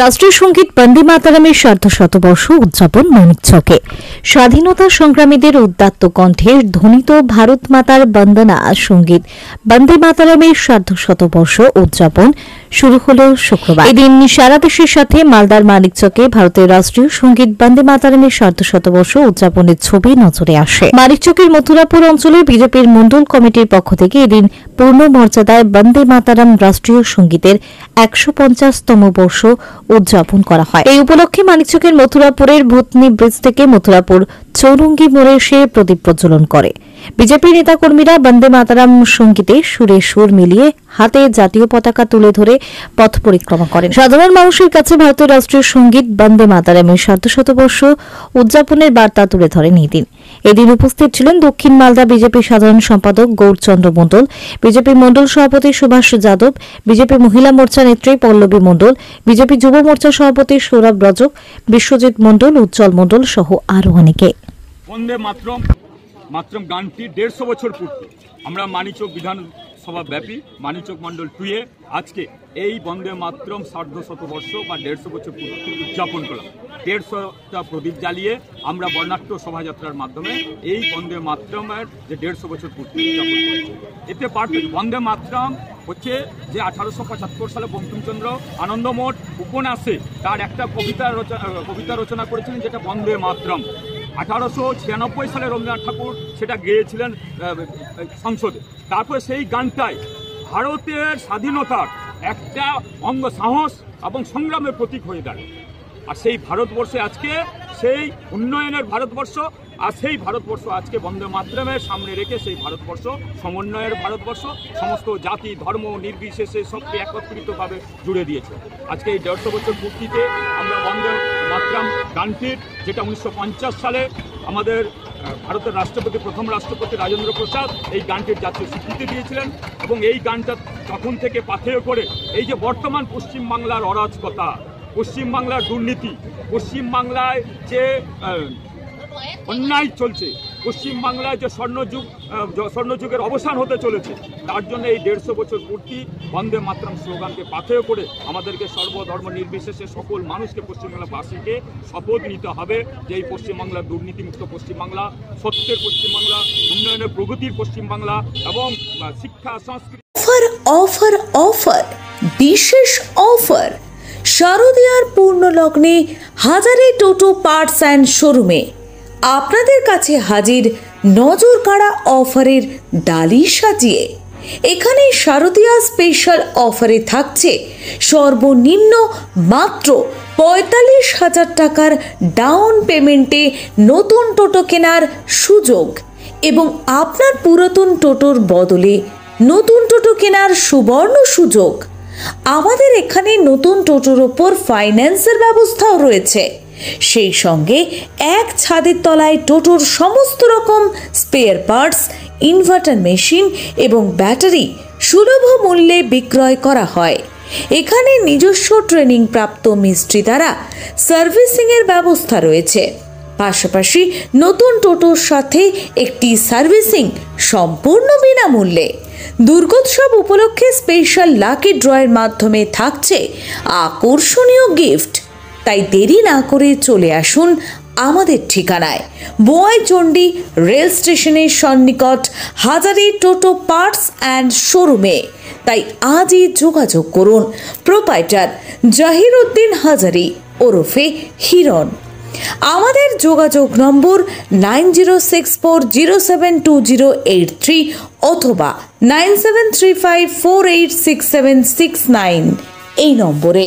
রাষ্ট্রীয় সঙ্গীত বন্দে মাতরমের সার্ধশতবর্ষ উদযাপন মানিকচকে। স্বাধীনতা সংগ্রামীদের উদাত্ত কণ্ঠে ধ্বনিত ভারত মাতার বন্দনা সঙ্গীত বন্দে মাতরমের সার্ধশতবর্ষ উদযাপন শুরু হল শুক্রবার। এদিন সারা দেশের সাথে মালদার মানিকচকে ভারতের রাষ্ট্রীয় সঙ্গীত বন্দে মাতরমের সার্ধশতবর্ষ উদযাপনের ছবি নজরে আসে। মানিকচকের মথুরাপুর অঞ্চলে বিজেপির মন্ডল কমিটির পক্ষ থেকে এদিন পূর্ণ মর্যাদায় বন্দে মাতরম রাষ্ট্রীয় সঙ্গীতের ১৫০তম বর্ষ উদযাপন করা হয়। এই উপলক্ষে মানিকচকের মথুরাপুরের ভূতনি ব্রিজ থেকে মথুরাপুর চৌরঙ্গি মোড়ে এসে প্রদীপ প্রজ্বলন করে। বিজেপি নেতাকর্মীরা বন্দে মাতরম সঙ্গীতে সুরে সুর মিলিয়ে হাতে জাতীয় পতাকা তুলে ধরে পথ পরিক্রমা করেন। সাধারণ মানুষের কাছে ভারতের রাষ্ট্রীয় সঙ্গীত বন্দে মাতরমের সার্ধশতবর্ষ উদযাপনের বার্তা তুলে ধরেন এদিন উপস্থিত ছিলেন দক্ষিণ মালদা বিজেপি সাধারণ সম্পাদক গৌরচন্দ্র মণ্ডল, বিজেপি মণ্ডল সভাপতি সুভাষ যাদব, বিজেপি মহিলা মোর্চা নেত্রী পল্লবী মণ্ডল, বিজেপি যুব মোর্চা সভাপতি সৌরভ রজক, বিশ্বজিৎ মণ্ডল, উজ্জ্বল মণ্ডল সহ আরো অনেকে। বন্দে মাতরম গানটি 150 বছর পূর্তি আমরা মানিকচক বিধানসভা ব্যাপী মানিকচক মন্ডল 2 আজকে এই বন্দে মাতরম সার্ধশতবর্ষ বা 150 বছর পূর্তি উদযাপন করলাম। 150টা প্রদীপ জ্বালিয়ে আমরা বর্ণাঢ্য শোভাযাত্রার মাধ্যমে এই বন্দে মাতরমের যে 150 বছর পূর্তি উদযাপন করছি। এতে বন্দে মাতরম হচ্ছে যে 1875 সালে বঙ্কিমচন্দ্র আনন্দমঠ উপন্যাসে তার একটা কবিতা রচনা করেছিলেন, যেটা বন্দে মাতরম। 1896 সালে রবীন্দ্রনাথ ঠাকুর সেটা গেয়েছিলেন সংসদে। তারপরে সেই গানটাই ভারতের স্বাধীনতার একটা অঙ্গ সাহস এবং সংগ্রামের প্রতীক হয়ে দাঁড়ায়। আর সেই ভারতবর্ষে আজকে সেই উন্নয়নের ভারতবর্ষ, আর সেই ভারতবর্ষ আজকে বন্দে মাতরমের সামনে রেখে সেই ভারতবর্ষ সমন্বয়ের ভারতবর্ষ, সমস্ত জাতি ধর্ম নির্বিশেষে সবকে একত্রিতভাবে জুড়ে দিয়েছে। আজকে এই 150 বছর পূর্তিতে আমরা বন্দে মাতরম গানটির, যেটা 1950 সালে আমাদের ভারতের প্রথম রাষ্ট্রপতি রাজেন্দ্র প্রসাদ এই গানটির জাতীয় স্বীকৃতি দিয়েছিলেন, এবং এই গানটা তখন থেকে পাথেয় করে এই যে বর্তমান পশ্চিমবাংলার অরাজকতা, পশ্চিমবাংলার দুর্নীতি, পশ্চিমবাংলায় যে অন্যায় চলছে, পশ্চিমবাংলায় যে স্বর্ণযুগের অবসান হতে চলেছে, তার জন্য এই 150 বছর পূর্তি বন্দে মাতরম স্লোগানকে পাথেয় করে আমাদেরকে সর্বধর্ম নির্বিশেষে সকল মানুষকে, পশ্চিমবাংলাবাসীকে শপথ নিতে হবে যে এই পশ্চিমবাংলা দুর্নীতিমুক্ত পশ্চিমবাংলা, সত্যের পশ্চিমবাংলা, উন্নয়নের প্রগতির পশ্চিমবাংলা এবং শিক্ষা সংস্কৃতি। অফার অফার বিশেষ অফার শারদীয়ার পূর্ণ লগ্নে হাজারে টোটো পার্টস অ্যান্ড শোরুমে আপনাদের কাছে হাজির নজর কাড়া অফারের ডালি সাজিয়ে। এখানে শারদীয়া স্পেশাল অফারে থাকছে সর্বনিম্ন মাত্র ৪৫,০০০ টাকার ডাউন পেমেন্টে নতুন টোটো কেনার সুযোগ, এবং আপনার পুরাতন টোটোর বদলে নতুন টোটো কেনার সুবর্ণ সুযোগ। আমাদের এখানে নতুন টোটোর ওপর ফাইন্যান্সের ব্যবস্থাও রয়েছে। সেই সঙ্গে এক ছাদের তলায় টোটোর সমস্ত রকম স্পেয়ার পার্টস, ইনভার্টার মেশিন এবং ব্যাটারি সুলভ মূল্যে বিক্রয় করা হয়। এখানে নিজস্ব ট্রেনিং প্রাপ্ত মিস্ত্রি দ্বারা সার্ভিসিংয়ের ব্যবস্থা রয়েছে। পাশাপাশি নতুন টোটোর সাথে একটি সার্ভিসিং সম্পূর্ণ বিনামূল্যে। দুর্গোৎসব উপলক্ষে স্পেশাল লাকি ড্রয়ের মাধ্যমে থাকছে আকর্ষণীয় গিফট। তাই দেরি না করে চলে আসুন আমাদের ঠিকানায়, বোয়াইচন্ডী রেল স্টেশনের সন্নিকট হাজারি টোটো পার্টস অ্যান্ড শোরুমে। তাই আজই যোগাযোগ করুন প্রোপাইটার জাহিরউদ্দিন হাজারি ওরফে হিরণ। আমাদের যোগাযোগ নম্বর 9064072083 অথবা 9735486769 এই নম্বরে।